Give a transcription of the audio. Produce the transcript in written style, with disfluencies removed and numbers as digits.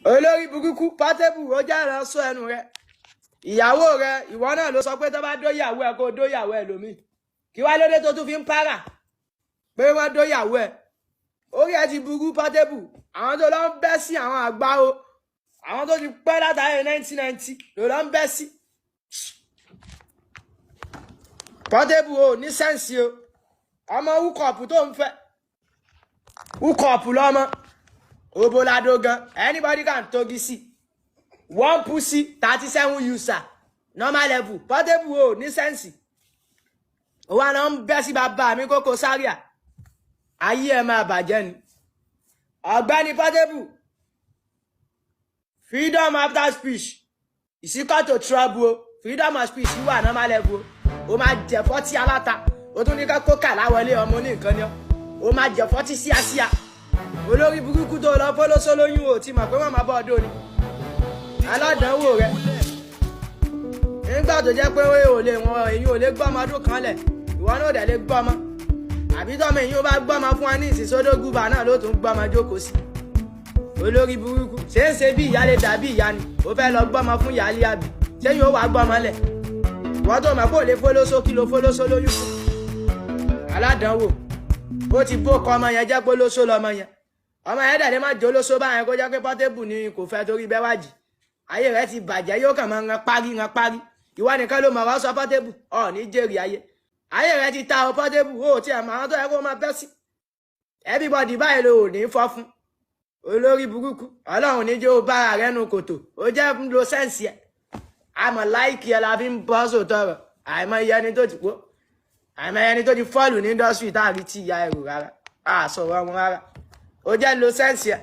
olórí burúkú Portable ó jẹ́ ìránṣọ́ ẹnu rẹ ìyàwó rẹ ìwọ náà ló sọ pé tó bá dóyàwó ẹ kó dóyàwó ẹ lómi kí wá lóde tó tún fi ń para pé wọ́n dóyàwó ẹ orí ẹ ti burú Portable àwọn tó lọ ń bẹ́ sí àwọn àgbà o àwọn tó ti pẹ́ látàrí 1990 ló lọ ń bẹ́ sí Portable o ní sẹ́ǹsì o ọmọ wúkọ̀pù tó ń fẹ́ wúkọ̀pù lọ́mọ obolado gan anybody can togi sí one pussy 37 user normal level Portable o ní sẹ́ǹsì ó wá náà ń bẹ́ sí bàbá mi Koko Zaria ayé ẹ máa bàjẹ́ ni ọ̀gbẹ́ni Portable freedom after speech is equal to trouble o freedom of speech wà normal level o máa jẹ 40 aláta o tún ní ká kókà láwọlé ọmọ ní nǹkan ni o máa jẹ 40 síásíá olórí burúkú tó lọ fọlọ́sọ lóyún o ti mọ̀ pé wọ́n máa bọ́ ọdún ni aládánwò rẹ nígbà tó jẹ́ pé èyí ò lè gbọ́mọ ọdún kan lẹ̀ ìwọ náà dẹ̀ lè gbọ́mọ àbí tọ́mọ èyí ó bá gbọ́mọ fún wa ní ìsìsódógúbà náà ló tún gbọ́mọ jókòó sí olórí burúkú ṣé ń ṣe bí ìyá lè dàbí ìyá ni ó fẹ́ lọ gbọ́mọ fún ìyáálé àbí ṣé yóò wá gbọ́mọ lẹ̀ wọ́n tó mọ̀ pé ò lè fọlọ́sọ kí ló fọlọ́sọ lóyún fún aládánwò ó ti bó kọ ọmọ yẹn jẹ́ pé lóṣó lọmọ yẹn ọmọ yẹn dẹ̀ lè má jó lóṣó báyẹn kó jẹ́ pé Portable ni kò fẹ́ torí bẹ́wàjì ayé rẹ̀ ti bàjẹ́ yóò kàn máa ran parí ìwọ nìkan ló mọ̀ wá sọ Portable ọ̀ ní jèrè ayé rẹ̀ ti ta ọ Portable ó tiẹ̀ mọ àwọn tó yẹ kó máa bẹ́ sí everybody báyìí ló ò ní fọ́ fún olórí burúkú ọlọ́run ní jẹ́ ó bára rẹ̀ nu kòtò ó jẹ́ ń lo sẹ́ǹsì ẹ̀ àmọ́ láìkì ẹ̀ la fi ń bọ́ sòtọ́ rẹ̀ àìmọ̀ iye ẹni tó ti pọ̀ àìmọ̀ ẹni tó ti fọ́ọ̀lù ní indọ́sítírì táàrí tí ìyá ẹ̀rù rárá àṣọ̀rọ̀ wọn rárá ó jẹ́ lo sẹ́ǹsì ẹ̀